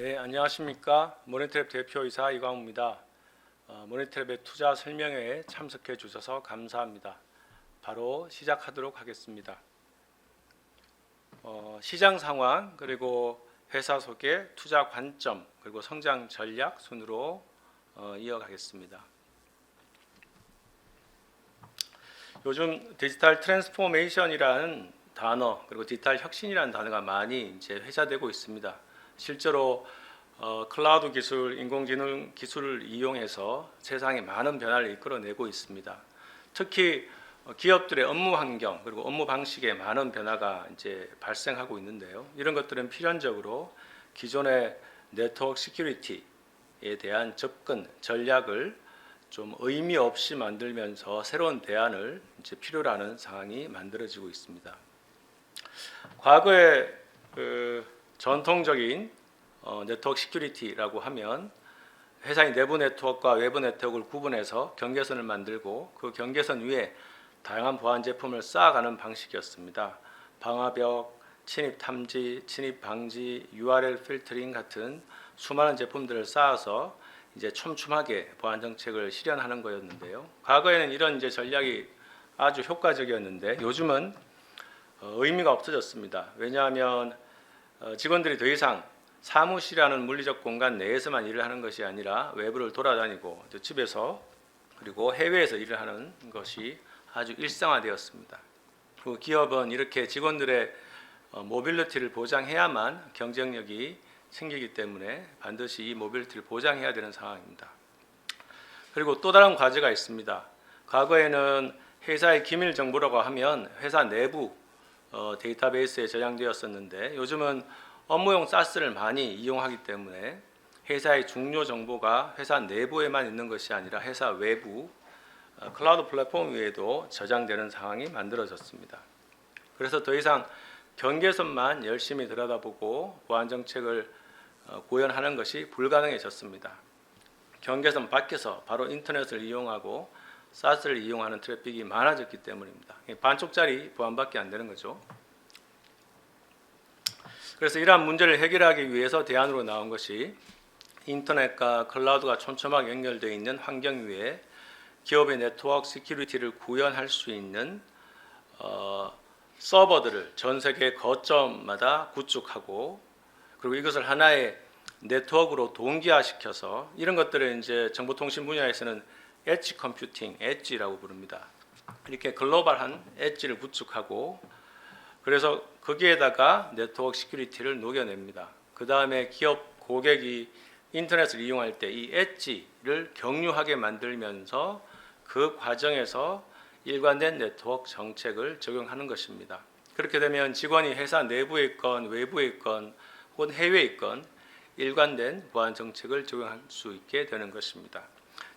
네, 안녕하십니까. 모니터랩 대표이사 이광우입니다. 모니터랩의 투자 설명회에 참석해 주셔서 감사합니다. 바로 시작하도록 하겠습니다. 시장 상황, 그리고 회사 소개, 투자 관점, 그리고 성장 전략 순으로 이어가겠습니다. 요즘 디지털 트랜스포메이션이라는 단어, 그리고 디지털 혁신이라는 단어가 많이 이제 회자되고 있습니다. 실제로 클라우드 기술, 인공지능 기술을 이용해서 세상에 많은 변화를 이끌어내고 있습니다. 특히 기업들의 업무 환경 그리고 업무 방식에 많은 변화가 이제 발생하고 있는데요. 이런 것들은 필연적으로 기존의 네트워크 시큐리티에 대한 접근 전략을 좀 의미 없이 만들면서 새로운 대안을 이제 필요로 하는 상황이 만들어지고 있습니다. 과거에 전통적인 네트워크 시큐리티라고 하면 회사의 내부 네트워크와 외부 네트워크를 구분해서 경계선을 만들고 그 경계선 위에 다양한 보안 제품을 쌓아가는 방식이었습니다. 방화벽, 침입 탐지, 침입 방지, URL 필터링 같은 수많은 제품들을 쌓아서 이제 촘촘하게 보안 정책을 실현하는 거였는데요. 과거에는 이런 이제 전략이 아주 효과적이었는데 요즘은 의미가 없어졌습니다. 왜냐하면 직원들이 더 이상 사무실이라는 물리적 공간 내에서만 일을 하는 것이 아니라 외부를 돌아다니고 또 집에서 그리고 해외에서 일을 하는 것이 아주 일상화되었습니다. 그 기업은 이렇게 직원들의 모빌리티를 보장해야만 경쟁력이 생기기 때문에 반드시 이 모빌리티를 보장해야 되는 상황입니다. 그리고 또 다른 과제가 있습니다. 과거에는 회사의 기밀 정보라고 하면 회사 내부 데이터베이스에 저장되었었는데 요즘은 업무용 SaaS를 많이 이용하기 때문에 회사의 중요 정보가 회사 내부에만 있는 것이 아니라 회사 외부 클라우드 플랫폼 위에도 저장되는 상황이 만들어졌습니다. 그래서 더 이상 경계선만 열심히 들여다보고 보안 정책을 구현하는 것이 불가능해졌습니다. 경계선 밖에서 바로 인터넷을 이용하고 SaaS를 이용하는 트래픽이 많아졌기 때문입니다. 반쪽짜리 보안밖에 안 되는 거죠. 그래서 이러한 문제를 해결하기 위해서 대안으로 나온 것이 인터넷과 클라우드가 촘촘하게 연결되어 있는 환경 위에 기업의 네트워크 시큐리티를 구현할 수 있는 서버들을 전 세계 거점마다 구축하고 그리고 이것을 하나의 네트워크로 동기화시켜서 이런 것들을 이제 정보통신 분야에서는 엣지 컴퓨팅, 엣지라고 부릅니다. 이렇게 글로벌한 엣지를 구축하고 그래서 거기에다가 네트워크 시큐리티를 녹여냅니다. 그 다음에 기업 고객이 인터넷을 이용할 때 이 엣지를 경유하게 만들면서 그 과정에서 일관된 네트워크 정책을 적용하는 것입니다. 그렇게 되면 직원이 회사 내부에 있건 외부에 있건 혹은 해외에 있건 일관된 보안 정책을 적용할 수 있게 되는 것입니다.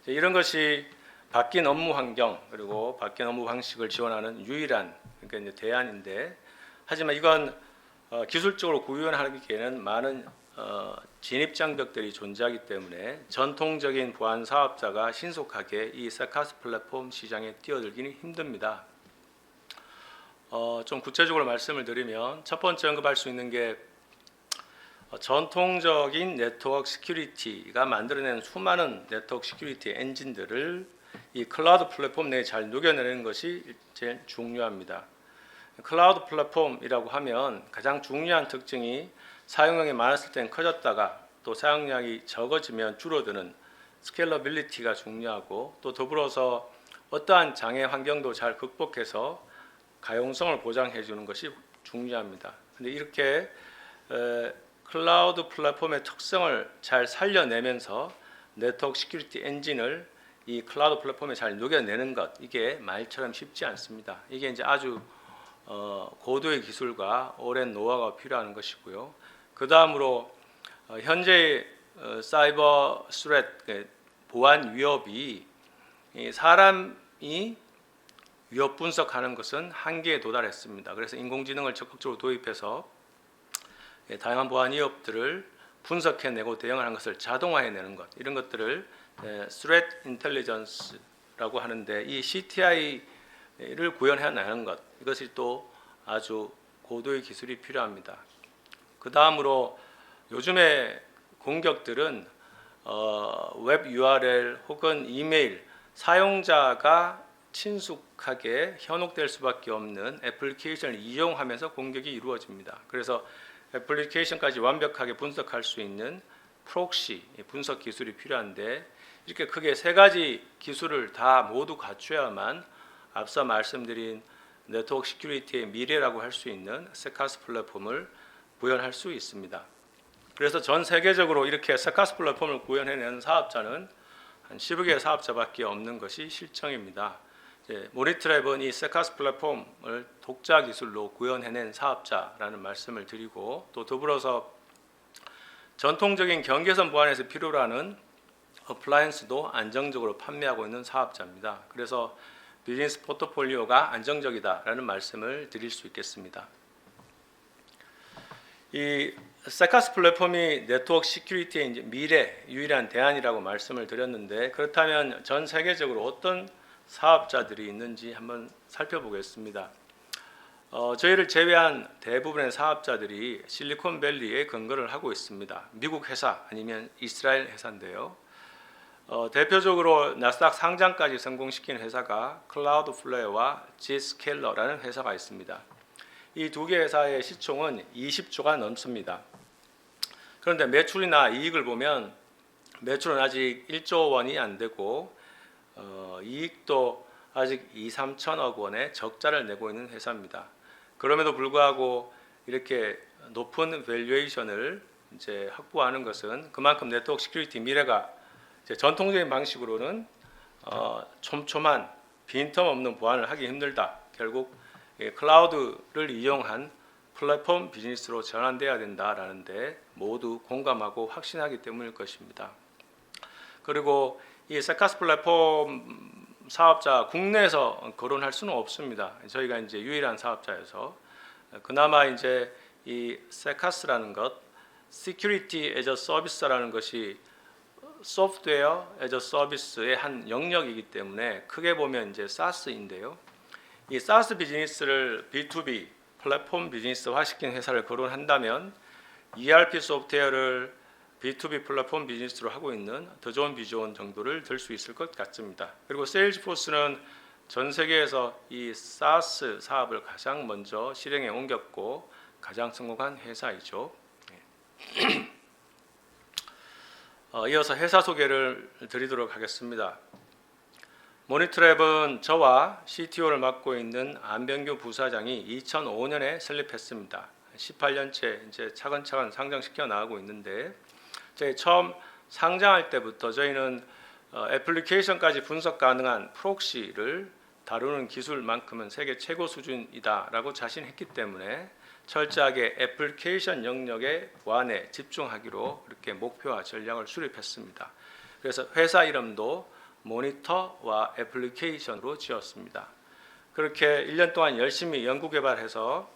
이런 것이 바뀐 업무 환경 그리고 바뀐 업무 방식을 지원하는 유일한 그러니까 이제 대안인데 하지만 이건 기술적으로 구현하기에는 많은 진입 장벽들이 존재하기 때문에 전통적인 보안 사업자가 신속하게 이 SecOps 플랫폼 시장에 뛰어들기는 힘듭니다. 좀 구체적으로 말씀을 드리면 첫 번째 언급할 수 있는 게 전통적인 네트워크 시큐리티가 만들어낸 수많은 네트워크 시큐리티 엔진들을 이 클라우드 플랫폼 내에 잘 녹여내는 것이 제일 중요합니다. 클라우드 플랫폼이라고 하면 가장 중요한 특징이 사용량이 많았을 때는 커졌다가 또 사용량이 적어지면 줄어드는 스케일러빌리티가 중요하고 또 더불어서 어떠한 장애 환경도 잘 극복해서 가용성을 보장해 주는 것이 중요합니다. 근데 이렇게 클라우드 플랫폼의 특성을 잘 살려내면서 네트워크 시큐리티 엔진을 이 클라우드 플랫폼에 잘 녹여내는 것 이게 말처럼 쉽지 않습니다. 이게 이제 아주 고도의 기술과 오랜 노하우가 필요한 것이고요. 그 다음으로 현재 사이버 스레트 보안 위협이 사람이 위협 분석하는 것은 한계에 도달했습니다. 그래서 인공지능을 적극적으로 도입해서 다양한 보안 위협들을 분석해내고 대응하는 것을 자동화해내는 것 이런 것들을 Threat Intelligence라고 하는데 이 CTI를 구현해내는 것 이것이 또 아주 고도의 기술이 필요합니다. 그 다음으로 요즘에 공격들은 웹 URL 혹은 이메일 사용자가 친숙하게 현혹될 수밖에 없는 애플리케이션을 이용하면서 공격이 이루어집니다. 그래서 애플리케이션까지 완벽하게 분석할 수 있는 프록시 분석 기술이 필요한데, 이렇게 크게 세 가지 기술을 다 모두 갖춰야만 앞서 말씀드린 네트워크 시큐리티의 미래라고 할 수 있는 세카스 플랫폼을 구현할 수 있습니다. 그래서 전 세계적으로 이렇게 세카스 플랫폼을 구현해낸 사업자는 한 10여 개의 사업자밖에 없는 것이 실정입니다. 모니트랩은 이 세카스 플랫폼을 독자 기술로 구현해낸 사업자라는 말씀을 드리고, 또 더불어서 전통적인 경계선 보안에서 필요로 하는 어플라이언스도 안정적으로 판매하고 있는 사업자입니다. 그래서 비즈니스 포트폴리오가 안정적이다라는 말씀을 드릴 수 있겠습니다. 이 세카스 플랫폼이 네트워크 시큐리티의 이제 미래 유일한 대안이라고 말씀을 드렸는데, 그렇다면 전 세계적으로 어떤 사업자들이 있는지 한번 살펴보겠습니다. 저희를 제외한 대부분의 사업자들이 실리콘밸리에 근거를 하고 있습니다. 미국 회사 아니면 이스라엘 회사인데요. 대표적으로 나스닥 상장까지 성공시킨 회사가 클라우드플레어와 Zscaler라는 회사가 있습니다. 이 두 개 회사의 시총은 20조가 넘습니다. 그런데 매출이나 이익을 보면 매출은 아직 1조 원이 안 되고 이익도 아직 2, 3천억 원의 적자를 내고 있는 회사입니다. 그럼에도 불구하고 이렇게 높은 밸류에이션을 이제 확보하는 것은 그만큼 네트워크 시큐리티 미래가 이제 전통적인 방식으로는 촘촘한 빈틈없는 보안을 하기 힘들다. 결국 클라우드를 이용한 플랫폼 비즈니스로 전환돼야 된다라는데 모두 공감하고 확신하기 때문일 것입니다. 그리고 이 세카스 플랫폼 사업자 국내에서 거론할 수는 없습니다. 저희가 이제 유일한 사업자여서 그나마 이제 이 세카스라는 것, Security as a Service라는 것이 소프트웨어 as a Service의 한 영역이기 때문에 크게 보면 이제 SaaS인데요. 이 SaaS 비즈니스를 B2B 플랫폼 비즈니스화 시킨 회사를 거론한다면 ERP 소프트웨어를 B2B 플랫폼 비즈니스로 하고 있는 더 좋은 비즈원 정도를 들 수 있을 것 같습니다. 그리고 세일즈포스는 전 세계에서 이 SaaS 사업을 가장 먼저 실행에 옮겼고 가장 성공한 회사이죠. 이어서 회사 소개를 드리도록 하겠습니다. 모니트랩은 저와 CTO를 맡고 있는 안병규 부사장이 2005년에 설립했습니다. 18년째 이제 차근차근 상장시켜 나가고 있는데, 저희 처음 상장할 때부터 저희는 애플리케이션까지 분석 가능한 프록시를 다루는 기술만큼은 세계 최고 수준이다라고 자신했기 때문에 철저하게 애플리케이션 영역의 보안에 집중하기로 이렇게 목표와 전략을 수립했습니다. 그래서 회사 이름도 모니터와 애플리케이션으로 지었습니다. 그렇게 1년 동안 열심히 연구 개발해서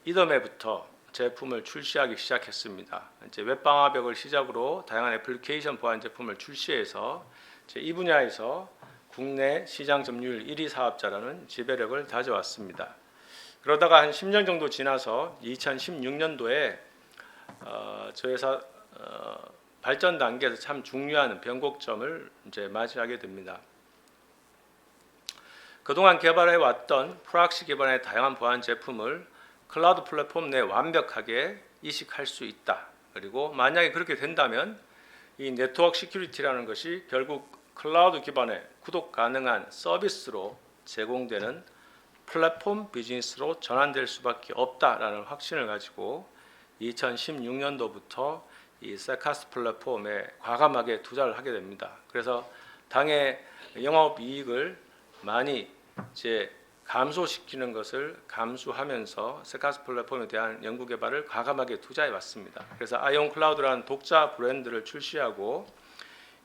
이듬해부터 제품을 출시하기 시작했습니다. 이제 웹방화벽을 시작으로 다양한 애플리케이션 보안 제품을 출시해서 이 분야에서 국내 시장 점유율 1위 사업자라는 지배력을 다져왔습니다. 그러다가 한 10년 정도 지나서 2016년도에 저희 회사 발전 단계에서 참 중요한 변곡점을 이제 맞이하게 됩니다. 그동안 개발해 왔던 프락시 기반의 다양한 보안 제품을 클라우드 플랫폼 내에 완벽하게 이식할 수 있다. 그리고 만약에 그렇게 된다면 이 네트워크 시큐리티라는 것이 결국 클라우드 기반의 구독 가능한 서비스로 제공되는 플랫폼 비즈니스로 전환될 수밖에 없다라는 확신을 가지고 2016년도부터 이 세카스 플랫폼에 과감하게 투자를 하게 됩니다. 그래서 당의 영업 이익을 많이 이제 감소시키는 것을 감수하면서 세카스 플랫폼에 대한 연구 개발을 과감하게 투자해 왔습니다. 그래서 아이온 클라우드라는 독자 브랜드를 출시하고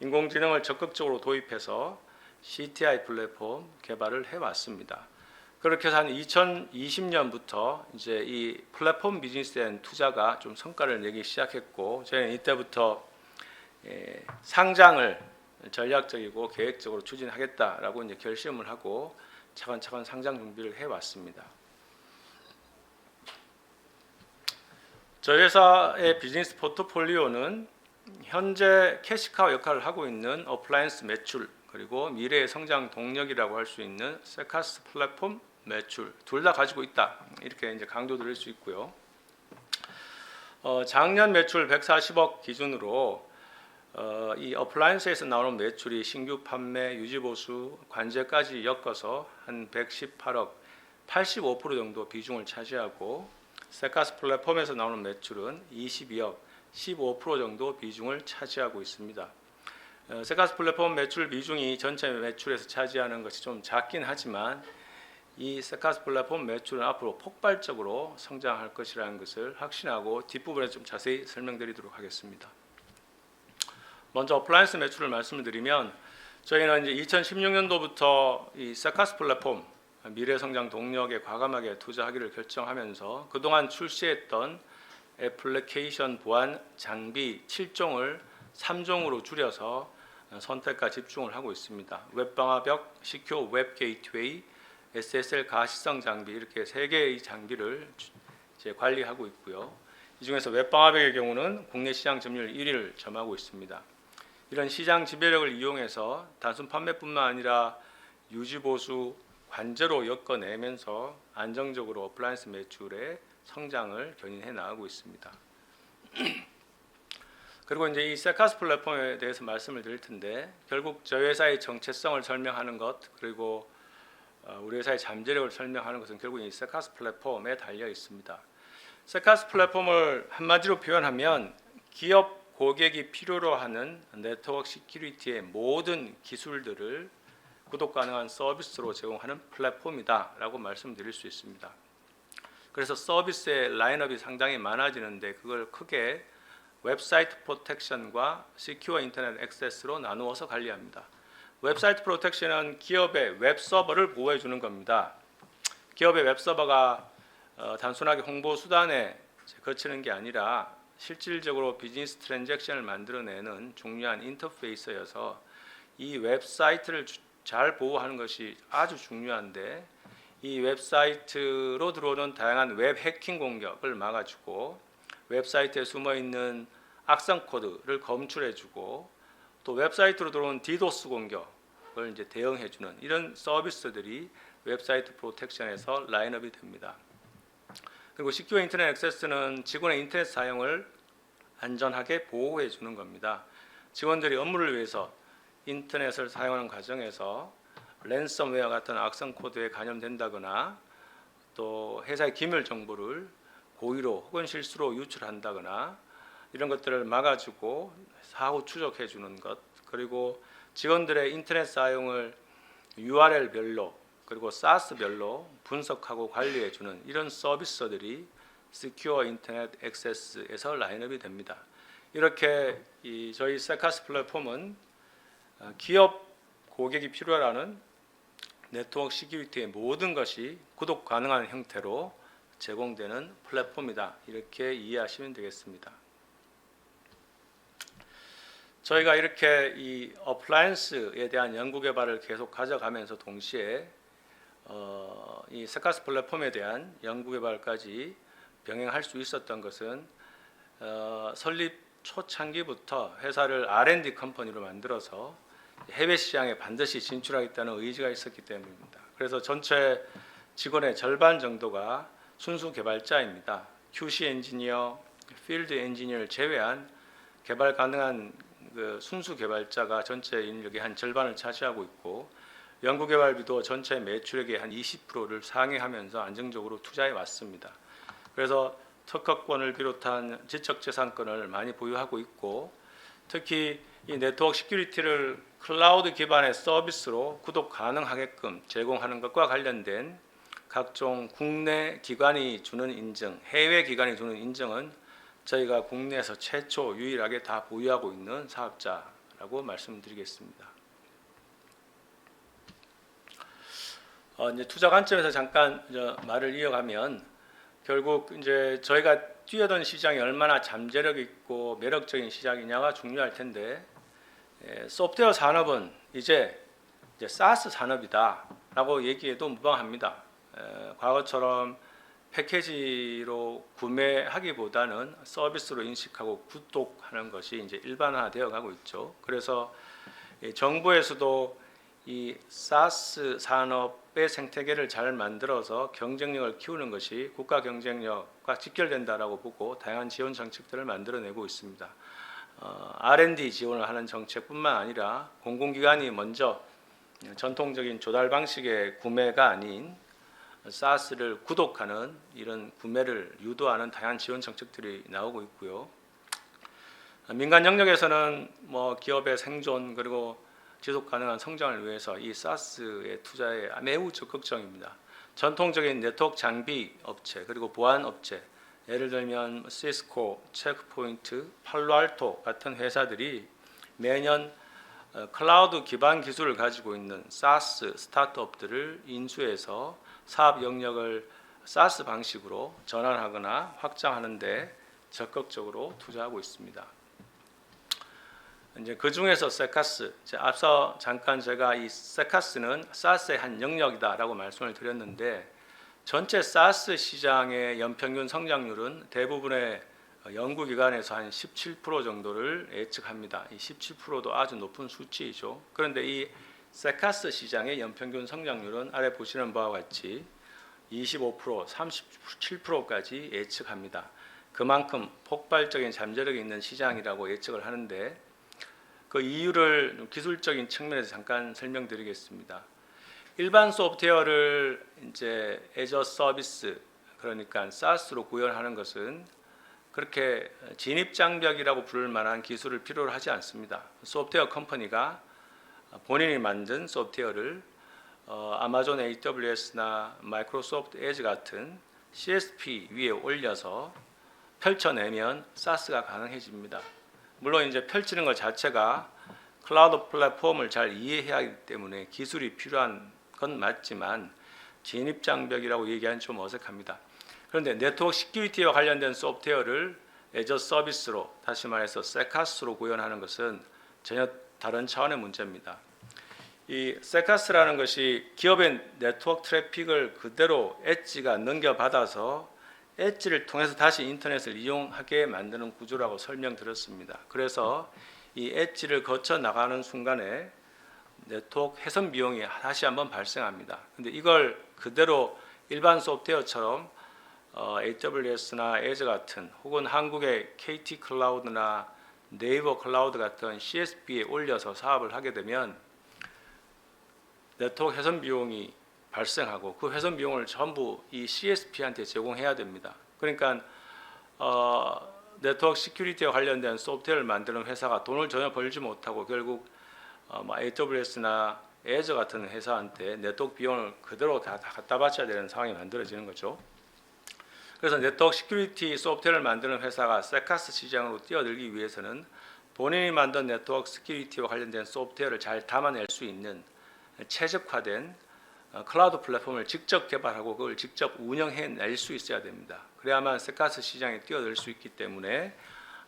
인공지능을 적극적으로 도입해서 CTI 플랫폼 개발을 해 왔습니다. 그렇게 해서 한 2020년부터 이제 이 플랫폼 비즈니스에 대한 투자가 좀 성과를 내기 시작했고, 저희는 이때부터 상장을 전략적이고 계획적으로 추진하겠다라고 이제 결심을 하고 차근차근 상장 준비를 해 왔습니다. 저희 회사의 비즈니스 포트폴리오는 현재 캐시카우 역할을 하고 있는 어플라이언스 매출, 그리고 미래의 성장 동력이라고 할 수 있는 세카스 플랫폼 매출 둘 다 가지고 있다, 이렇게 이제 강조드릴 수 있고요. 작년 매출 140억 기준으로 이 어플라이언스에서 나오는 매출이 신규 판매, 유지보수, 관제까지 엮어서 한 118억, 85% 정도 비중을 차지하고, 세카스 플랫폼에서 나오는 매출은 22억, 15% 정도 비중을 차지하고 있습니다. 세카스 플랫폼 매출 비중이 전체 매출에서 차지하는 것이 좀 작긴 하지만 이 세카스 플랫폼 매출은 앞으로 폭발적으로 성장할 것이라는 것을 확신하고 뒷부분에 좀 자세히 설명드리도록 하겠습니다. 먼저 어플라이언스 매출을 말씀을 드리면, 저희는 이제 2016년도부터 이 세카스 플랫폼 미래 성장 동력에 과감하게 투자하기를 결정하면서 그동안 출시했던 애플리케이션 보안 장비 7종을 3종으로 줄여서 선택과 집중을 하고 있습니다. 웹방화벽, 시큐어 웹 게이트웨이, SSL 가시성 장비, 이렇게 3개의 장비를 이제 관리하고 있고요. 이 중에서 웹방화벽의 경우는 국내 시장 점유율 1위를 점하고 있습니다. 이런 시장 지배력을 이용해서 단순 판매뿐만 아니라 유지보수, 관제로 엮어내면서 안정적으로 어플라이언스 매출의 성장을 견인해 나가고 있습니다. 그리고 이제 이 세카스 플랫폼에 대해서 말씀을 드릴 텐데, 결국 저희 회사의 정체성을 설명하는 것, 그리고 우리 회사의 잠재력을 설명하는 것은 결국 이 세카스 플랫폼에 달려 있습니다. 세카스 플랫폼을 한마디로 표현하면 기업 고객이 필요로 하는 네트워크 시큐리티의 모든 기술들을 구독 가능한 서비스로 제공하는 플랫폼이다라고 말씀드릴 수 있습니다. 그래서 서비스의 라인업이 상당히 많아지는데, 그걸 크게 웹사이트 프로텍션과 시큐어 인터넷 액세스로 나누어서 관리합니다. 웹사이트 프로텍션은 기업의 웹서버를 보호해 주는 겁니다. 기업의 웹서버가 단순하게 홍보 수단에 거치는 게 아니라 실질적으로 비즈니스 트랜잭션을 만들어내는 중요한 인터페이스여서 이 웹사이트를 잘 보호하는 것이 아주 중요한데, 이 웹사이트로 들어오는 다양한 웹 해킹 공격을 막아주고, 웹사이트에 숨어있는 악성 코드를 검출해주고, 또 웹사이트로 들어오는 디도스 공격을 이제 대응해주는 이런 서비스들이 웹사이트 프로텍션에서 라인업이 됩니다. 그리고 시큐어 인터넷 액세스는 직원의 인터넷 사용을 안전하게 보호해주는 겁니다. 직원들이 업무를 위해서 인터넷을 사용하는 과정에서 랜섬웨어 같은 악성 코드에 감염된다거나, 또 회사의 기밀 정보를 고의로 혹은 실수로 유출한다거나, 이런 것들을 막아주고 사후 추적해주는 것, 그리고 직원들의 인터넷 사용을 URL별로 그리고 SaaS별로 분석하고 관리해주는 이런 서비스들이 시큐어 인터넷 액세스에서 라인업이 됩니다. 이렇게 저희 세카스 플랫폼은 기업 고객이 필요로 네트워크 시큐리티의 모든 것이 구독 가능한 형태로 제공되는 플랫폼이다, 이렇게 이해하시면 되겠습니다. 저희가 이렇게 이 어플라이언스에 대한 연구 개발을 계속 가져가면서 동시에 이 세카스 플랫폼에 대한 연구 개발까지 병행할 수 있었던 것은 설립 초창기부터 회사를 R&D 컴퍼니로 만들어서 해외 시장에 반드시 진출하겠다는 의지가 있었기 때문입니다. 그래서 전체 직원의 절반 정도가 순수 개발자입니다. QC 엔지니어, 필드 엔지니어를 제외한 개발 가능한 순수 개발자가 전체 인력의 한 절반을 차지하고 있고, 연구개발비도 전체 매출액의 한 20%를 상회하면서 안정적으로 투자해 왔습니다. 그래서 특허권을 비롯한 지적재산권을 많이 보유하고 있고, 특히 이 네트워크 시큐리티를 클라우드 기반의 서비스로 구독 가능하게끔 제공하는 것과 관련된 각종 국내 기관이 주는 인증, 해외 기관이 주는 인증은 저희가 국내에서 최초 유일하게 다 보유하고 있는 사업자라고 말씀드리겠습니다. 이제 투자 관점에서 잠깐 말을 이어가면, 결국 이제 저희가 뛰어든 시장이 얼마나 잠재력 있고 매력적인 시장이냐가 중요할 텐데, 소프트웨어 산업은 이제 SaaS 산업이다라고 얘기해도 무방합니다. 과거처럼 패키지로 구매하기보다는 서비스로 인식하고 구독하는 것이 이제 일반화되어 가고 있죠. 그래서 정부에서도 이 사스 산업의 생태계를 잘 만들어서 경쟁력을 키우는 것이 국가 경쟁력과 직결된다라고 보고 다양한 지원 정책들을 만들어내고 있습니다. R&D 지원을 하는 정책뿐만 아니라 공공기관이 먼저 전통적인 조달 방식의 구매가 아닌 사스를 구독하는 이런 구매를 유도하는 다양한 지원 정책들이 나오고 있고요. 민간 영역에서는 기업의 생존 그리고 지속 가능한 성장을 위해서 이 사스의 투자에 매우 적극적입니다. 전통적인 네트워크 장비 업체 그리고 보안 업체, 예를 들면 시스코, 체크포인트, 팔로알토 같은 회사들이 매년 클라우드 기반 기술을 가지고 있는 사스 스타트업들을 인수해서 사업 영역을 사스 방식으로 전환하거나 확장하는 데 적극적으로 투자하고 있습니다. 이제 그 중에서 세카스, 앞서 잠깐 제가 이 세카스는 사스의 한 영역이다라고 말씀을 드렸는데 전체 사스 시장의 연평균 성장률은 대부분의 연구기관에서 한 17% 정도를 예측합니다. 이 17%도 아주 높은 수치이죠. 그런데 이 세카스 시장의 연평균 성장률은 아래 보시는 바와 같이 25%, 37%까지 예측합니다. 그만큼 폭발적인 잠재력이 있는 시장이라고 예측을 하는데 그 이유를 기술적인 측면에서 잠깐 설명드리겠습니다. 일반 소프트웨어를 이제 애저 서비스 그러니까 SaaS로 구현하는 것은 그렇게 진입장벽이라고 부를 만한 기술을 필요로 하지 않습니다. 소프트웨어 컴퍼니가 본인이 만든 소프트웨어를 아마존 AWS나 마이크로소프트 에즈 같은 CSP 위에 올려서 펼쳐내면 SaaS가 가능해집니다. 물론 이제 펼치는 것 자체가 클라우드 플랫폼을 잘 이해해야 하기 때문에 기술이 필요한 건 맞지만 진입장벽이라고 얘기하는 좀 어색합니다. 그런데 네트워크 시큐리티와 관련된 소프트웨어를 애저 서비스로 다시 말해서 세카스로 구현하는 것은 전혀 다른 차원의 문제입니다. 이 세카스라는 것이 기업의 네트워크 트래픽을 그대로 엣지가 넘겨받아서 엣지를 통해서 다시 인터넷을 이용하게 만드는 구조라고 설명드렸습니다. 그래서 이 엣지를 거쳐 나가는 순간에 네트워크 훼손 비용이 다시 한번 발생합니다. 근데 이걸 그대로 일반 소프트웨어처럼 AWS나 Azure 같은 혹은 한국의 KT 클라우드나 네이버 클라우드 같은 CSP에 올려서 사업을 하게 되면 네트워크 훼손 비용이 발생하고 그 훼손 비용을 전부 이 CSP한테 제공해야 됩니다. 그러니까 네트워크 시큐리티와 관련된 소프트웨어를 만드는 회사가 돈을 전혀 벌지 못하고 결국 AWS나 Azure 같은 회사한테 네트워크 비용을 그대로 다 갖다 바쳐야 되는 상황이 만들어지는 거죠. 그래서 네트워크 시큐리티 소프트웨어를 만드는 회사가 세카스 시장으로 뛰어들기 위해서는 본인이 만든 네트워크 시큐리티와 관련된 소프트웨어를 잘 담아낼 수 있는 최적화된 클라우드 플랫폼을 직접 개발하고 그걸 직접 운영해낼 수 있어야 됩니다. 그래야만 세카스 시장에 뛰어들 수 있기 때문에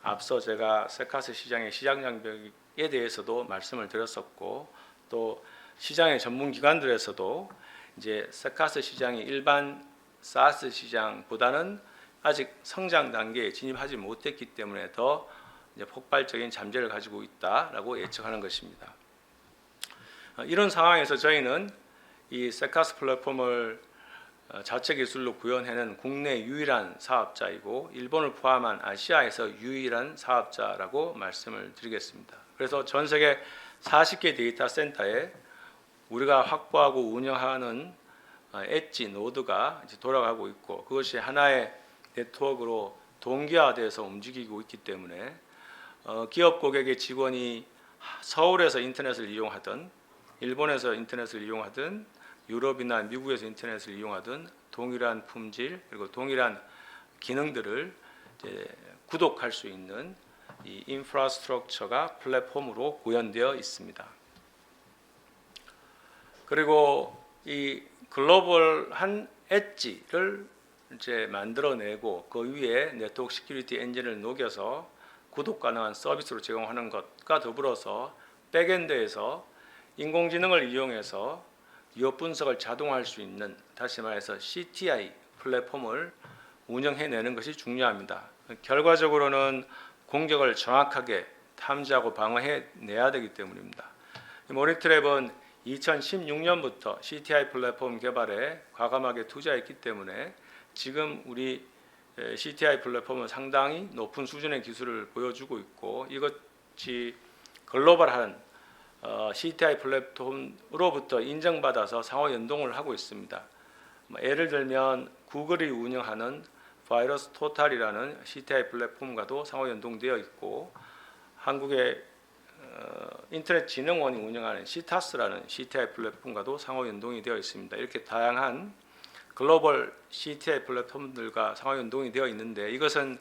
앞서 제가 세카스 시장의 시장 장벽에 대해서도 말씀을 드렸었고 또 시장의 전문 기관들에서도 이제 세카스 시장이 일반 사스 시장보다는 아직 성장 단계에 진입하지 못했기 때문에 더 이제 폭발적인 잠재를 가지고 있다라고 예측하는 것입니다. 이런 상황에서 저희는 이 세카스 플랫폼을 자체 기술로 구현해낸 국내 유일한 사업자이고 일본을 포함한 아시아에서 유일한 사업자라고 말씀을 드리겠습니다. 그래서 전 세계 40개 데이터 센터에 우리가 확보하고 운영하는 엣지 노드가 이제 돌아가고 있고 그것이 하나의 네트워크로 동기화돼서 움직이고 있기 때문에 기업 고객의 직원이 서울에서 인터넷을 이용하든 일본에서 인터넷을 이용하든 유럽이나 미국에서 인터넷을 이용하든 동일한 품질 그리고 동일한 기능들을 이제 구독할 수 있는 이 인프라스트럭처가 플랫폼으로 구현되어 있습니다. 그리고 이 글로벌한 엣지를 이제 만들어내고 그 위에 네트워크 시큐리티 엔진을 녹여서 구독 가능한 서비스로 제공하는 것과 더불어서 백엔드에서 인공지능을 이용해서 유효 분석을 자동화할 수 있는 다시 말해서 CTI 플랫폼을 운영해내는 것이 중요합니다. 결과적으로는 공격을 정확하게 탐지하고 방어해내야 되기 때문입니다. 모니터랩은 2016년부터 CTI 플랫폼 개발에 과감하게 투자했기 때문에 지금 우리 CTI 플랫폼은 상당히 높은 수준의 기술을 보여주고 있고, 이것이 글로벌한 CTI 플랫폼으로부터 인정받아서 상호 연동을 하고 있습니다. 예를 들면 구글이 운영하는 바이러스 토탈이라는 CTI 플랫폼과도 상호 연동되어 있고, 한국의 인터넷진흥원이 운영하는 시타스라는 CTI 플랫폼과도 상호 연동이 되어 있습니다. 이렇게 다양한 글로벌 CTI 플랫폼들과 상호 연동이 되어 있는데, 이것은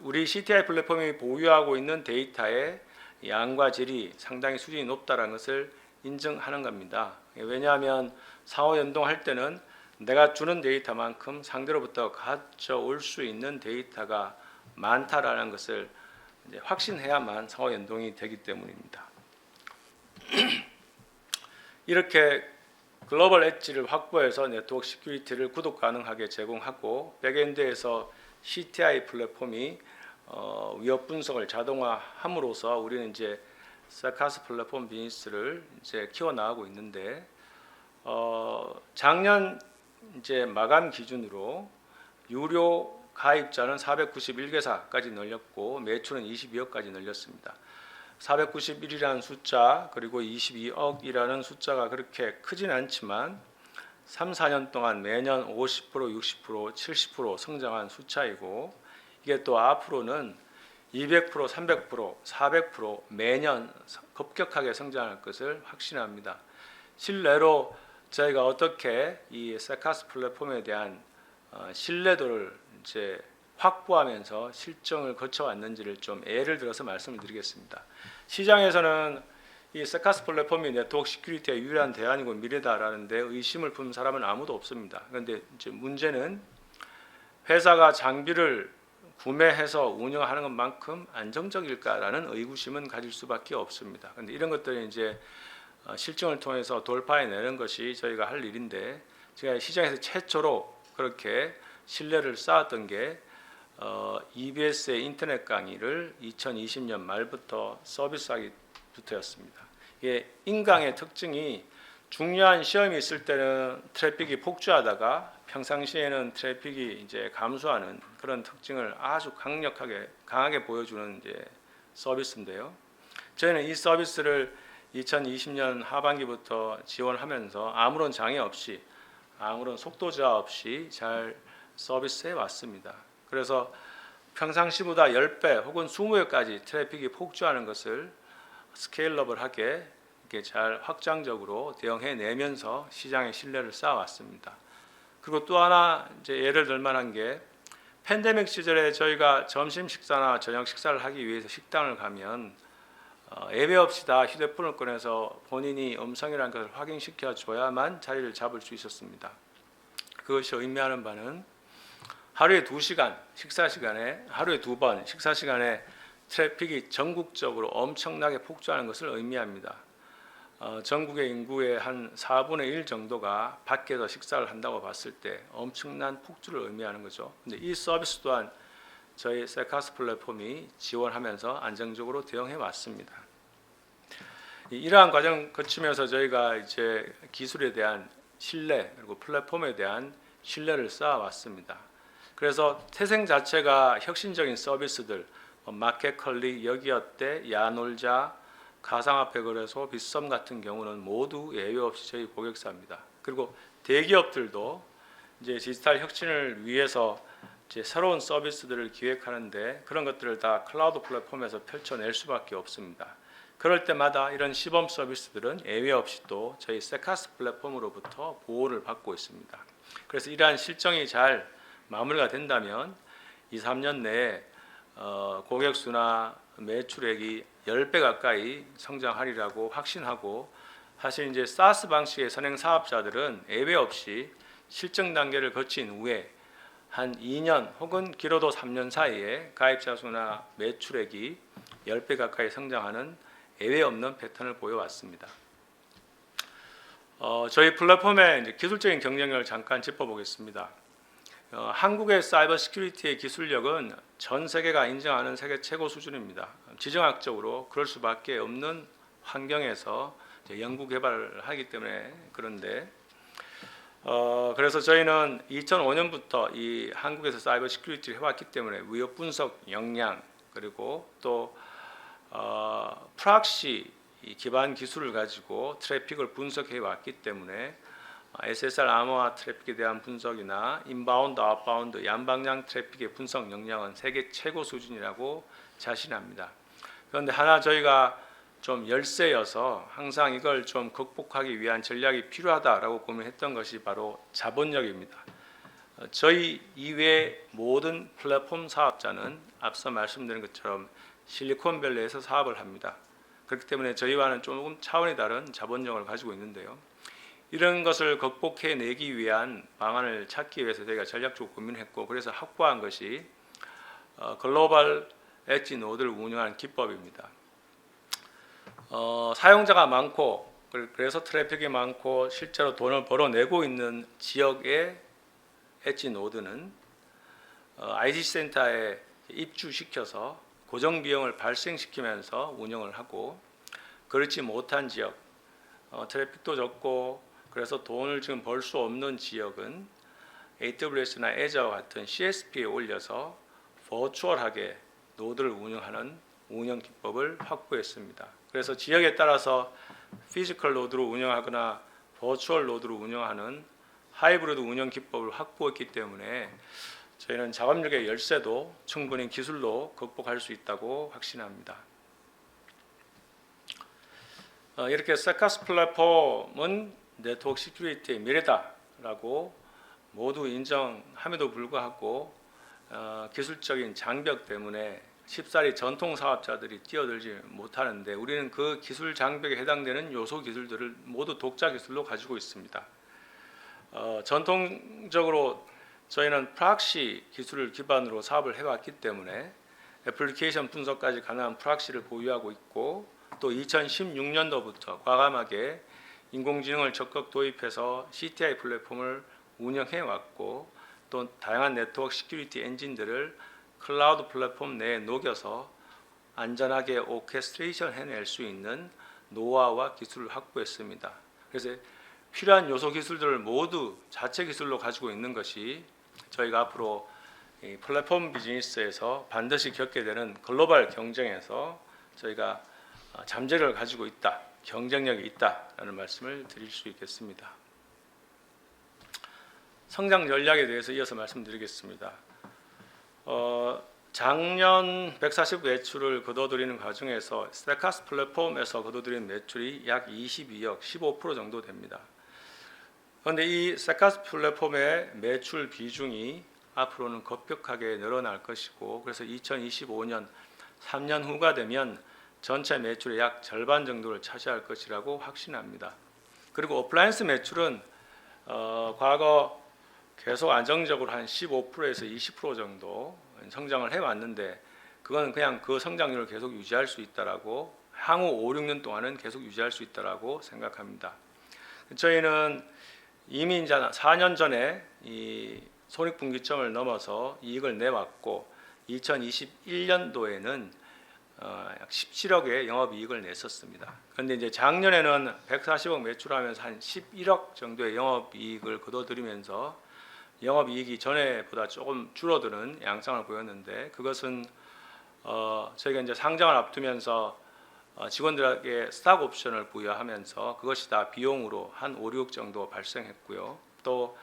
우리 CTI 플랫폼이 보유하고 있는 데이터의 양과 질이 상당히 수준이 높다는 것을 인정하는 겁니다. 왜냐하면 상호 연동할 때는 내가 주는 데이터만큼 상대로부터 가져올 수 있는 데이터가 많다라는 것을 이제 확신해야만 상호 연동이 되기 때문입니다. 이렇게 글로벌 엣지를 확보해서 네트워크 시큐리티를 구독 가능하게 제공하고, 백엔드에서 CTI 플랫폼이 위협 분석을 자동화함으로써 우리는 이제 세카스 플랫폼 비즈니스를 이제 키워 나가고 있는데, 작년 이제 마감 기준으로 유료 가입자는 491개사까지 늘렸고 매출은 22억까지 늘렸습니다. 491이라는 숫자 그리고 22억이라는 숫자가 그렇게 크진 않지만 3, 4년 동안 매년 50%, 60%, 70% 성장한 숫자이고, 이게 또 앞으로는 200%, 300%, 400% 매년 급격하게 성장할 것을 확신합니다. 실내로 저희가 어떻게 이 세카스 플랫폼에 대한 신뢰도를 이제 확보하면서 실정을 거쳐왔는지를 좀 예를 들어서 말씀을 드리겠습니다. 시장에서는 이 세카스 플랫폼이 네트워크 시큐리티의 유일한 대안이고 미래다라는 데 의심을 품 사람은 아무도 없습니다. 그런데 이제 문제는 회사가 장비를 구매해서 운영하는 것만큼 안정적일까라는 의구심은 가질 수밖에 없습니다. 그런데 이런 것들이 이제 실증을 통해서 돌파해내는 것이 저희가 할 일인데, 제가 시장에서 최초로 그렇게 신뢰를 쌓았던 게 EBS의 인터넷 강의를 2020년 말부터 서비스하기부터였습니다. 이게 인강의 특징이 중요한 시험이 있을 때는 트래픽이 폭주하다가 평상시에는 트래픽이 이제 감소하는 그런 특징을 아주 강하게 보여주는 이제 서비스인데요. 저희는 이 서비스를 2020년 하반기부터 지원하면서 아무런 장애 없이, 아무런 속도 저하 없이 잘 서비스해 왔습니다. 그래서 평상시보다 10배 혹은 20배까지 트래픽이 폭주하는 것을 스케일러블하게 이렇게 잘 확장적으로 대응해내면서 시장의 신뢰를 쌓아왔습니다. 그리고 또 하나 이제 예를 들 만한 게, 팬데믹 시절에 저희가 점심 식사나 저녁 식사를 하기 위해서 식당을 가면 예배 없이 다 휴대폰을 꺼내서 본인이 음성이라는 것을 확인시켜 줘야만 자리를 잡을 수 있었습니다. 그것이 의미하는 바는 하루에 2시간 식사 시간에, 하루에 2번 식사 시간에 트래픽이 전국적으로 엄청나게 폭주하는 것을 의미합니다. 전국의 인구의 한 4분의 1 정도가 밖에서 식사를 한다고 봤을 때 엄청난 폭주를 의미하는 거죠. 근데 이 서비스 또한 저희 세카스 플랫폼이 지원하면서 안정적으로 대응해 왔습니다. 이러한 과정 거치면서 저희가 이제 기술에 대한 신뢰 그리고 플랫폼에 대한 신뢰를 쌓아 왔습니다. 그래서 태생 자체가 혁신적인 서비스들, 마켓컬리, 여기어때, 야놀자, 가상화폐 거래소, 빗썸 같은 경우는 모두 예외 없이 저희 고객사입니다. 그리고 대기업들도 이제 디지털 혁신을 위해서 이제 새로운 서비스들을 기획하는데 그런 것들을 다 클라우드 플랫폼에서 펼쳐낼 수밖에 없습니다. 그럴 때마다 이런 시범 서비스들은 예외 없이 또 저희 세카스 플랫폼으로부터 보호를 받고 있습니다. 그래서 이러한 실정이 잘 마무리가 된다면 2, 3년 내에 고객 수나 매출액이 10배 가까이 성장하리라고 확신하고, 사실 이제 사스 방식의 선행 사업자들은 예외 없이 실증 단계를 거친 후에 한 2년 혹은 길어도 3년 사이에 가입자 수나 매출액이 10배 가까이 성장하는 예외 없는 패턴을 보여왔습니다. 저희 플랫폼의 이제 기술적인 경쟁력을 잠깐 짚어보겠습니다. 한국의 사이버 시큐리티의 기술력은 전 세계가 인정하는 세계 최고 수준입니다. 지정학적으로 그럴 수밖에 없는 환경에서 연구 개발을 하기 때문에 그런데 그래서 저희는 2005년부터 이 한국에서 사이버 시큐리티를 해왔기 때문에 위협 분석 역량 그리고 또 프락시 기반 기술을 가지고 트래픽을 분석해 왔기 때문에 SSR 암호화 트래픽에 대한 분석이나 인바운드, 아웃바운드, 양방향 트래픽의 분석 역량은 세계 최고 수준이라고 자신합니다. 그런데 하나 저희가 좀 열세여서 항상 이걸 좀 극복하기 위한 전략이 필요하다라고 고민했던 것이 바로 자본력입니다. 저희 이외의 모든 플랫폼 사업자는 앞서 말씀드린 것처럼 실리콘밸리에서 사업을 합니다. 그렇기 때문에 저희와는 조금 차원이 다른 자본력을 가지고 있는데요. 이런 것을 극복해내기 위한 방안을 찾기 위해서 저희가 전략적으로 고민했고 그래서 확보한 것이 글로벌 엣지 노드를 운영하는 기법입니다. 사용자가 많고 그래서 트래픽이 많고 실제로 돈을 벌어내고 있는 지역의 엣지 노드는 IT 센터에 입주시켜서 고정 비용을 발생시키면서 운영을 하고 그렇지 못한 지역 트래픽도 적고 그래서 돈을 지금 벌 수 없는 지역은 AWS나 Azure와 같은 CSP에 올려서 버추얼하게 노드를 운영하는 운영 기법을 확보했습니다. 그래서 지역에 따라서 피지컬 노드로 운영하거나 버추얼 노드로 운영하는 하이브리드 운영 기법을 확보했기 때문에 저희는 자금력의 열쇠도 충분히 기술로 극복할 수 있다고 확신합니다. 이렇게 세카스 플랫폼은 네트워크 시큐리티의 미래다라고 모두 인정함에도 불구하고 기술적인 장벽 때문에 쉽사리 전통 사업자들이 뛰어들지 못하는데 우리는 그 기술 장벽에 해당되는 요소 기술들을 모두 독자 기술로 가지고 있습니다. 전통적으로 저희는 프락시 기술을 기반으로 사업을 해왔기 때문에 애플리케이션 분석까지 가능한 프락시를 보유하고 있고 또 2016년도부터 과감하게 인공지능을 적극 도입해서 CTI 플랫폼을 운영해 왔고 또 다양한 네트워크 시큐리티 엔진들을 클라우드 플랫폼 내에 녹여서 안전하게 오케스트레이션 해낼 수 있는 노하우와 기술을 확보했습니다. 그래서 필요한 요소 기술들을 모두 자체 기술로 가지고 있는 것이 저희가 앞으로 이 플랫폼 비즈니스에서 반드시 겪게 되는 글로벌 경쟁에서 저희가 잠재력을 가지고 있다, 경쟁력이 있다라는 말씀을 드릴 수 있겠습니다. 성장 전략에 대해서 이어서 말씀드리겠습니다. 작년 140억 매출을 거둬들이는 과정에서 세카스 플랫폼에서 거둬들인 매출이 약 22억, 15% 정도 됩니다. 그런데 이 세카스 플랫폼의 매출 비중이 앞으로는 급격하게 늘어날 것이고 그래서 2025년 3년 후가 되면 전체 매출의 약 절반 정도를 차지할 것이라고 확신합니다. 그리고 어플라이언스 매출은 과거 계속 안정적으로 한 15%에서 20% 정도 성장을 해왔는데 그건 그냥 그 성장률을 계속 유지할 수 있다라고 향후 5, 6년 동안은 계속 유지할 수 있다라고 생각합니다. 저희는 이미 이제 4년 전에 이 손익분기점을 넘어서 이익을 내왔고 2021년도에는 약 17억의 영업이익을 냈었습니다. 그런데 이제 작년에는 140억 매출하면서 한 11억 정도의 영업이익을 거둬들이면서 영업이익이 전에보다 조금 줄어드는 양상을 보였는데 그것은 저희가 이제 상장을 앞두면서 직원들에게 스탁 옵션을 부여하면서 그것이 다 비용으로 한 5, 6억 정도 발생했고요. 또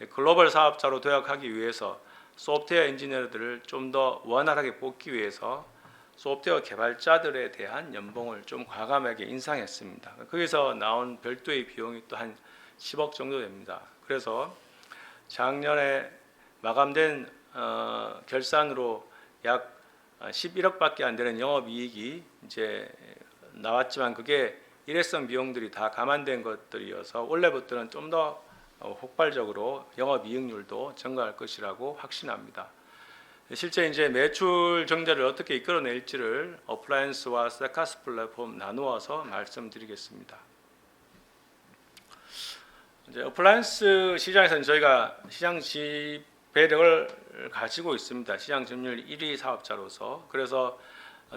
글로벌 사업자로 도약하기 위해서 소프트웨어 엔지니어들을 좀 더 원활하게 뽑기 위해서 소프트웨어 개발자들에 대한 연봉을 좀 과감하게 인상했습니다. 거기서 나온 별도의 비용이 또 한 10억 정도 됩니다. 그래서 작년에 마감된 결산으로 약 11억밖에 안 되는 영업이익이 이제 나왔지만 그게 일회성 비용들이 다 감안된 것들이어서 올해부터는 좀 더 폭발적으로 영업이익률도 증가할 것이라고 확신합니다. 실제 이제 매출 증대를 어떻게 이끌어낼지를 어플라이언스와 세카스 플랫폼 나누어서 말씀드리겠습니다. 이제 어플라이언스 시장에서는 저희가 시장 지배력을 가지고 있습니다. 시장 점유율 1위 사업자로서. 그래서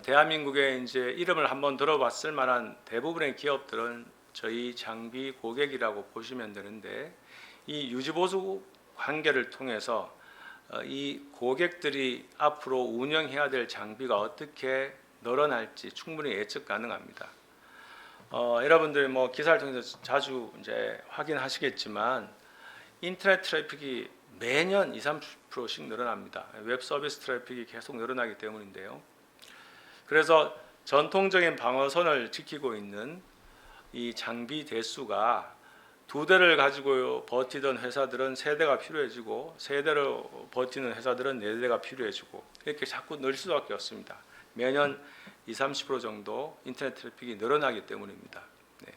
대한민국의 이제 이름을 한번 들어봤을 만한 대부분의 기업들은 저희 장비 고객이라고 보시면 되는데, 이 유지보수 관계를 통해서 이 고객들이 앞으로 운영해야 될 장비가 어떻게 늘어날지 충분히 예측 가능합니다. 여러분들 뭐 기사를 통해서 자주 이제 확인하시겠지만 인터넷 트래픽이 매년 20-30%씩 늘어납니다. 웹 서비스 트래픽이 계속 늘어나기 때문인데요. 그래서 전통적인 방어선을 지키고 있는 이 장비 대수가 2대를 가지고 버티던 회사들은 3대가 필요해지고 3대로 버티는 회사들은 4대가 필요해지고 이렇게 자꾸 늘 수밖에 없습니다. 매년 20-30% 정도 인터넷 트래픽이 늘어나기 때문입니다. 네.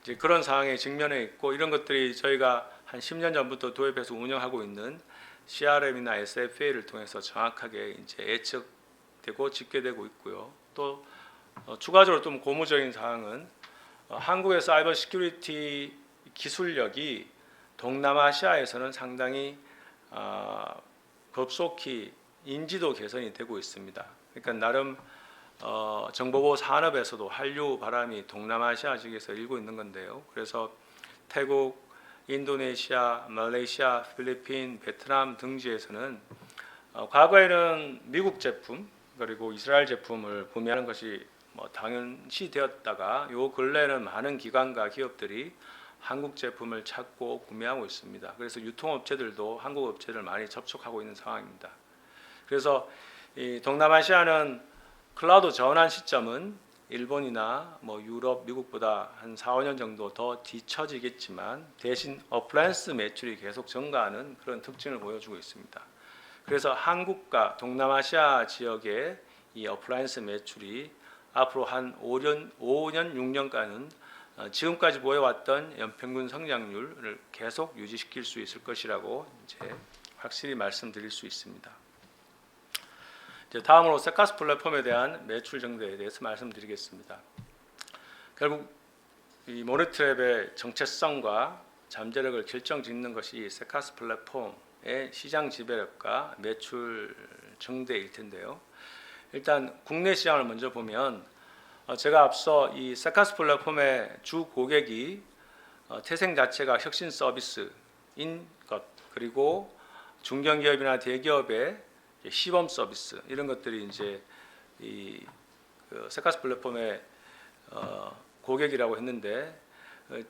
이제 그런 상황에 직면해 있고, 이런 것들이 저희가 한 10년 전부터 도입해서 운영하고 있는 CRM이나 SFA를 통해서 정확하게 이제 예측되고 집계되고 있고요. 또 추가적으로 좀 고무적인 사항은 한국의 사이버 시큐리티 기술력이 동남아시아에서는 상당히 급속히 인지도 개선이 되고 있습니다. 그러니까 나름 정보보호 산업에서도 한류 바람이 동남아시아 지역에서 일고 있는 건데요. 그래서 태국, 인도네시아, 말레이시아, 필리핀, 베트남 등지에서는 과거에는 미국 제품 그리고 이스라엘 제품을 구매하는 것이 뭐 당연시 되었다가 요 근래에는 많은 기관과 기업들이 한국 제품을 찾고 구매하고 있습니다. 그래서 유통업체들도 한국 업체를 많이 접촉하고 있는 상황입니다. 그래서 이 동남아시아는 클라우드 전환 시점은 일본이나 뭐 유럽, 미국보다 한 4-5년 정도 더 뒤처지겠지만 대신 어플라이언스 매출이 계속 증가하는 그런 특징을 보여주고 있습니다. 그래서 한국과 동남아시아 지역의 이 어플라이언스 매출이 앞으로 한 5년, 6년간은 지금까지 보여왔던 연평균 성장률을 계속 유지시킬 수 있을 것이라고 이제 확실히 말씀드릴 수 있습니다. 이제 다음으로 세카스 플랫폼에 대한 매출 정도에 대해서 말씀드리겠습니다. 결국 이 모니트랩의 정체성과 잠재력을 결정짓는 것이 세카스 플랫폼의 시장 지배력과 매출 정대일 텐데요. 일단 국내 시장을 먼저 보면 제가 앞서 이 세카스 플랫폼의 주 고객이 태생 자체가 혁신 서비스인 것, 그리고 중견기업이나 대기업의 시범 서비스 이런 것들이 이제 이 세카스 플랫폼의 고객이라고 했는데,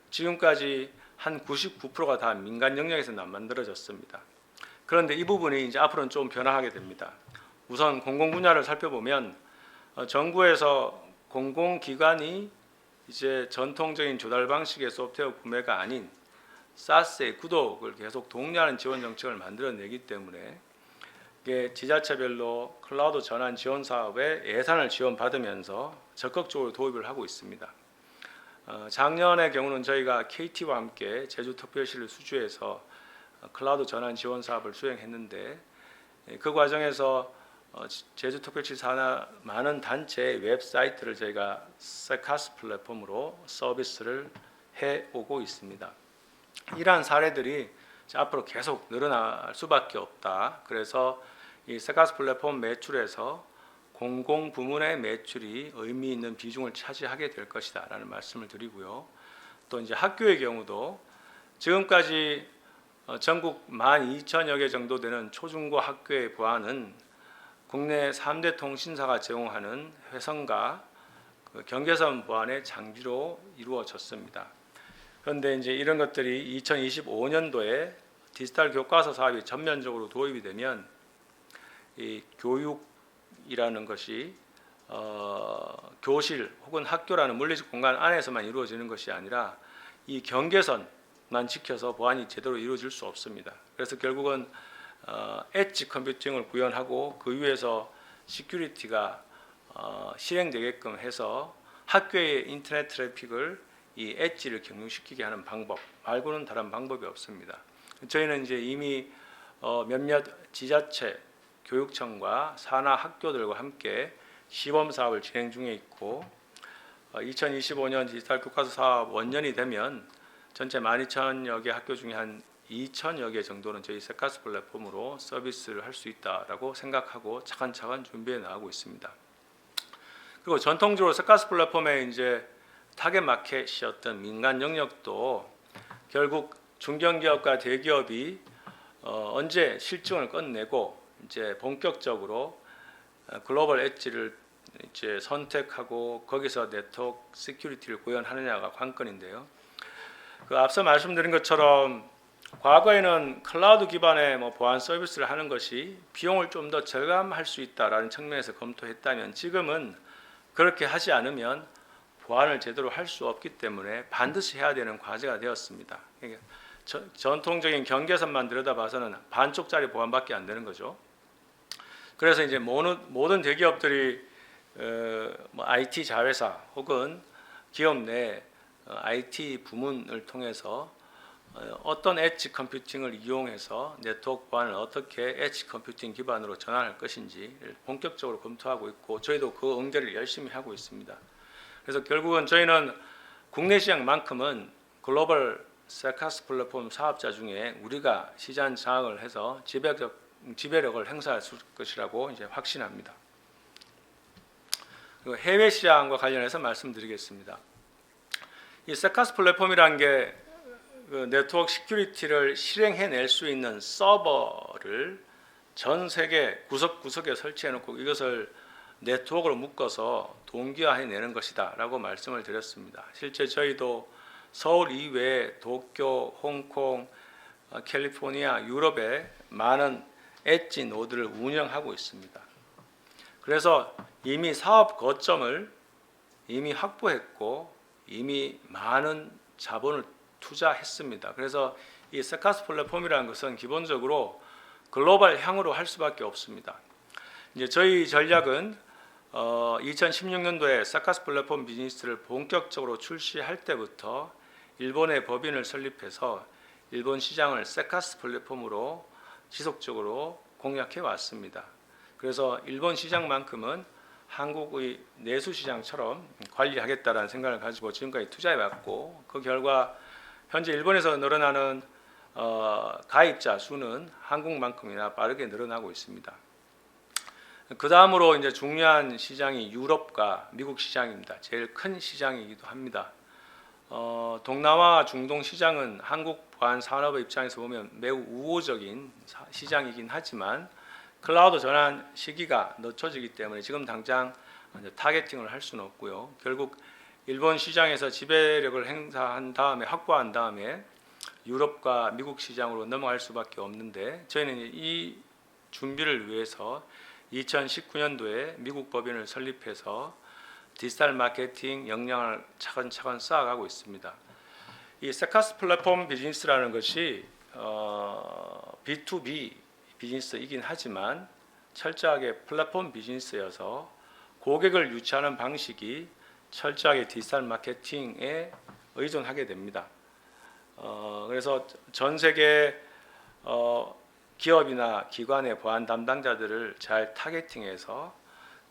지금까지 한 99%가 다 민간 영역에서 만들어졌습니다. 그런데 이 부분이 이제 앞으로는 좀 변화하게 됩니다. 우선 공공 분야를 살펴보면 정부에서 공공기관이 이제 전통적인 조달 방식의 소프트웨어 구매가 아닌 사스의 구독을 계속 독려하는 지원 정책을 만들어내기 때문에 이게 지자체별로 클라우드 전환 지원 사업에 예산을 지원받으면서 적극적으로 도입을 하고 있습니다. 작년의 경우는 저희가 KT와 함께 제주특별시를 수주해서 클라우드 전환 지원 사업을 수행했는데, 그 과정에서 제주특별시 산하 많은 단체의 웹사이트를 저희가 세카스 플랫폼으로 서비스를 해오고 있습니다. 이러한 사례들이 앞으로 계속 늘어날 수밖에 없다. 그래서 이 세카스 플랫폼 매출에서 공공 부문의 매출이 의미 있는 비중을 차지하게 될 것이다라는 말씀을 드리고요. 또 이제 학교의 경우도 지금까지 전국 12,000여 개 정도 되는 초중고 학교의 보안은 국내 3대 통신사가 제공하는 회선과 경계선 보안의 장비로 이루어졌습니다. 그런데 이제 이런 것들이 2025년도에 디지털 교과서 사업이 전면적으로 도입이 되면 이 교육이라는 것이 교실 혹은 학교라는 물리적 공간 안에서만 이루어지는 것이 아니라 이 경계선만 지켜서 보안이 제대로 이루어질 수 없습니다. 그래서 결국은 엣지 컴퓨팅을 구현하고 그 위에서 시큐리티가 실행되게끔 해서 학교의 인터넷 트래픽을 이 엣지를 경융시키게 하는 방법 말고는 다른 방법이 없습니다. 저희는 이제 이미 몇몇 지자체, 교육청과 산하 학교들과 함께 시범 사업을 진행 중에 있고, 2025년 디지털 교과서 사업 원년이 되면 전체 12,000여 개 학교 중에 한 2,000여 개 정도는 저희 세카스 플랫폼으로 서비스를 할 수 있다라고 생각하고 차근차근 준비해 나가고 있습니다. 그리고 전통적으로 세카스 플랫폼의 이제 타겟 마켓이었던 민간 영역도 결국 중견기업과 대기업이 언제 실증을 끝내고 이제 본격적으로 글로벌 엣지를 이제 선택하고 거기서 네트워크 시큐리티를 구현하느냐가 관건인데요. 그 앞서 말씀드린 것처럼 과거에는 클라우드 기반의 보안 서비스를 하는 것이 비용을 좀 더 절감할 수 있다라는 측면에서 검토했다면 지금은 그렇게 하지 않으면 보안을 제대로 할 수 없기 때문에 반드시 해야 되는 과제가 되었습니다. 그러니까 전통적인 경계선만 들여다봐서는 반쪽짜리 보안밖에 안 되는 거죠. 그래서 이제 모든 대기업들이 IT 자회사 혹은 기업 내 IT 부문을 통해서 어떤 엣지 컴퓨팅을 이용해서 네트워크 보안을 어떻게 엣지 컴퓨팅 기반으로 전환할 것인지를 본격적으로 검토하고 있고 저희도 그 응대를 열심히 하고 있습니다. 그래서 결국은 저희는 국내 시장만큼은 글로벌 세카스 플랫폼 사업자 중에 우리가 시장 장악을 해서 지배력을 행사할 것이라고 이제 확신합니다. 그리고 해외 시장과 관련해서 말씀드리겠습니다. 이 세카스 플랫폼이라는 게 그 네트워크 시큐리티를 실행해낼 수 있는 서버를 전 세계 구석구석에 설치해놓고 이것을 네트워크로 묶어서 동기화해내는 것이다라고 말씀을 드렸습니다. 실제 저희도 서울 이외에 도쿄, 홍콩, 캘리포니아, 유럽에 많은 엣지 노드를 운영하고 있습니다. 그래서 이미 사업 거점을 이미 확보했고 이미 많은 자본을 투자했습니다. 그래서 이 세카스 플랫폼이라는 것은 기본적으로 글로벌 향으로 할 수밖에 없습니다. 이제 저희 전략은 2016년도에 세카스 플랫폼 비즈니스를 본격적으로 출시할 때부터 일본의 법인을 설립해서 일본 시장을 세카스 플랫폼으로 지속적으로 공략해 왔습니다. 그래서 일본 시장만큼은 한국의 내수 시장처럼 관리하겠다라는 생각을 가지고 지금까지 투자해 왔고 그 결과 현재 일본에서 늘어나는 가입자 수는 한국만큼이나 빠르게 늘어나고 있습니다. 그 다음으로 이제 중요한 시장이 유럽과 미국 시장입니다. 제일 큰 시장이기도 합니다. 동남아 중동 시장은 한국 보안 산업의 입장에서 보면 매우 우호적인 시장이긴 하지만 클라우드 전환 시기가 늦춰지기 때문에 지금 당장 타겟팅을 할 수는 없고요. 결국 일본 시장에서 지배력을 행사한 다음에 확보한 다음에 유럽과 미국 시장으로 넘어갈 수밖에 없는데 저희는 이 준비를 위해서 2019년도에 미국 법인을 설립해서 디지털 마케팅 역량을 차근차근 쌓아가고 있습니다. 이 세카스 플랫폼 비즈니스라는 것이 B2B 비즈니스이긴 하지만 철저하게 플랫폼 비즈니스여서 고객을 유치하는 방식이 철저하게 디지털 마케팅에 의존하게 됩니다. 그래서 전 세계 기업이나 기관의 보안 담당자들을 잘 타겟팅해서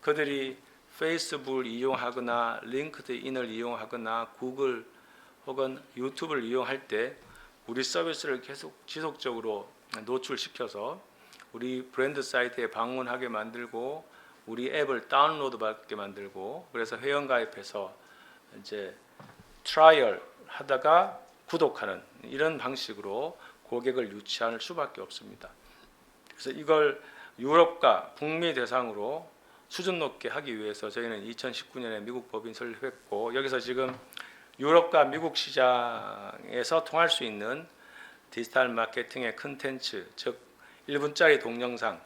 그들이 페이스북을 이용하거나 링크드인을 이용하거나 구글 혹은 유튜브를 이용할 때 우리 서비스를 계속 지속적으로 노출시켜서 우리 브랜드 사이트에 방문하게 만들고 우리 앱을 다운로드 받게 만들고 그래서 회원 가입해서 이제 트라이얼 하다가 구독하는 이런 방식으로 고객을 유치할 수밖에 없습니다. 그래서 이걸 유럽과 북미 대상으로 수준 높게 하기 위해서 저희는 2019년에 미국 법인 설립했고 여기서 지금 유럽과 미국 시장에서 통할 수 있는 디지털 마케팅의 컨텐츠 즉 1분짜리 동영상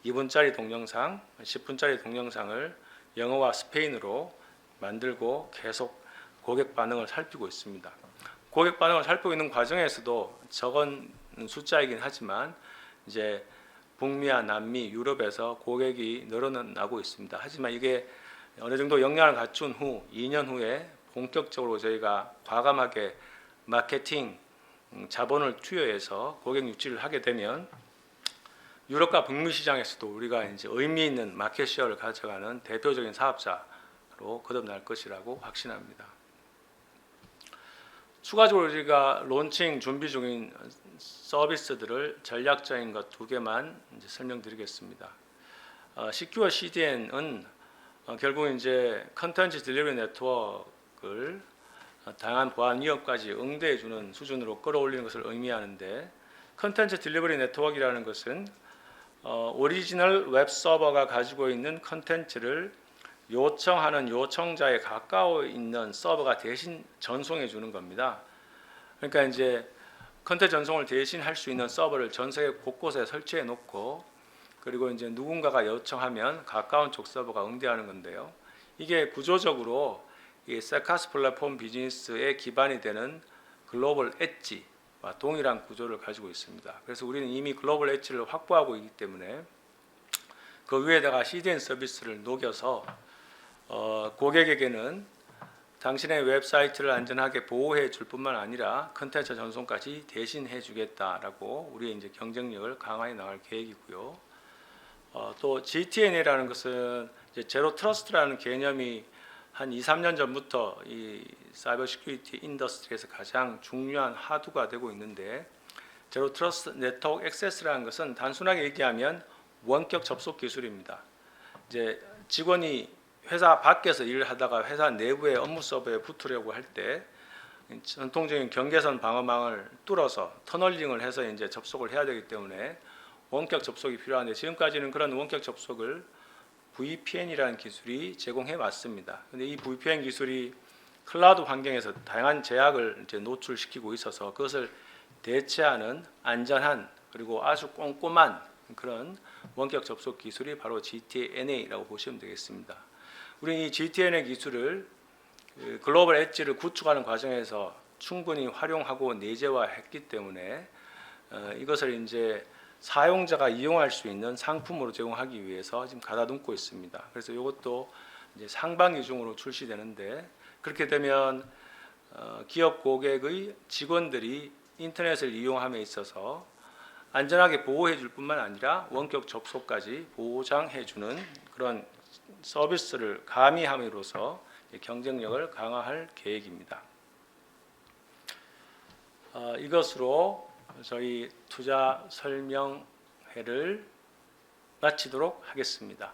2분짜리 동영상, 10분짜리 동영상을 영어와 스페인어로 만들고 계속 고객 반응을 살피고 있습니다. 고객 반응을 살피고 있는 과정에서도 적은 숫자이긴 하지만 이제 북미와 남미, 유럽에서 고객이 늘어나고 있습니다. 하지만 이게 어느 정도 역량을 갖춘 후 2년 후에 본격적으로 저희가 과감하게 마케팅 자본을 투여해서 고객 유치를 하게 되면 유럽과 북미 시장에서도 우리가 이제 의미 있는 마켓 쉐어를 가져가는 대표적인 사업자로 거듭날 것이라고 확신합니다. 추가적으로 우리가 론칭 준비 중인 서비스들을 전략적인 것 두 개만 이제 설명드리겠습니다. Secure CDN은 결국 이제 컨텐츠 딜리버리 네트워크를 다양한 보안 위협까지 응대해주는 수준으로 끌어올리는 것을 의미하는데, 컨텐츠 딜리버리 네트워크라는 것은 오리지널 웹 서버가 가지고 있는 컨텐츠를 요청하는 요청자에 가까워 있는 서버가 대신 전송해 주는 겁니다. 그러니까 이제 컨텐츠 전송을 대신 할 수 있는 서버를 전 세계 곳곳에 설치해 놓고, 그리고 이제 누군가가 요청하면 가까운 쪽 서버가 응대하는 건데요. 이게 구조적으로 이 세카스 플랫폼 비즈니스의 기반이 되는 글로벌 엣지와 동일한 구조를 가지고 있습니다. 그래서 우리는 이미 글로벌 엣지를 확보하고 있기 때문에 그 위에다가 CDN 서비스를 녹여서 고객에게는 당신의 웹사이트를 안전하게 보호해 줄 뿐만 아니라 컨텐츠 전송까지 대신해 주겠다라고 우리의 이제 경쟁력을 강화해 나갈 계획이고요. 또 GTNA라는 것은 이제 제로 트러스트라는 개념이 한 2, 3년 전부터 이 사이버 시큐리티 인더스트리에서 가장 중요한 하두가 되고 있는데, 제로 트러스트 네트워크 액세스라는 것은 단순하게 얘기하면 원격 접속 기술입니다. 이제 직원이 회사 밖에서 일을 하다가 회사 내부의 업무 서버에 붙으려고 할 때 전통적인 경계선 방어망을 뚫어서 터널링을 해서 이제 접속을 해야 되기 때문에 원격 접속이 필요한데, 지금까지는 그런 원격 접속을 VPN이라는 기술이 제공해 왔습니다. 근데 이 VPN 기술이 클라우드 환경에서 다양한 제약을 이제 노출시키고 있어서 그것을 대체하는 안전한 그리고 아주 꼼꼼한 그런 원격 접속 기술이 바로 GTNA라고 보시면 되겠습니다. 우리는 이 GTNA 기술을 글로벌 엣지를 구축하는 과정에서 충분히 활용하고 내재화했기 때문에 이것을 이제 사용자가 이용할 수 있는 상품으로 제공하기 위해서 지금 가다듬고 있습니다. 그래서 이것도 이제 상반기 중으로 출시되는데, 그렇게 되면 기업 고객의 직원들이 인터넷을 이용함에 있어서 안전하게 보호해 줄 뿐만 아니라 원격 접속까지 보장해 주는 그런 서비스를 가미함으로써 경쟁력을 강화할 계획입니다. 이것으로 저희 투자 설명회를 마치도록 하겠습니다.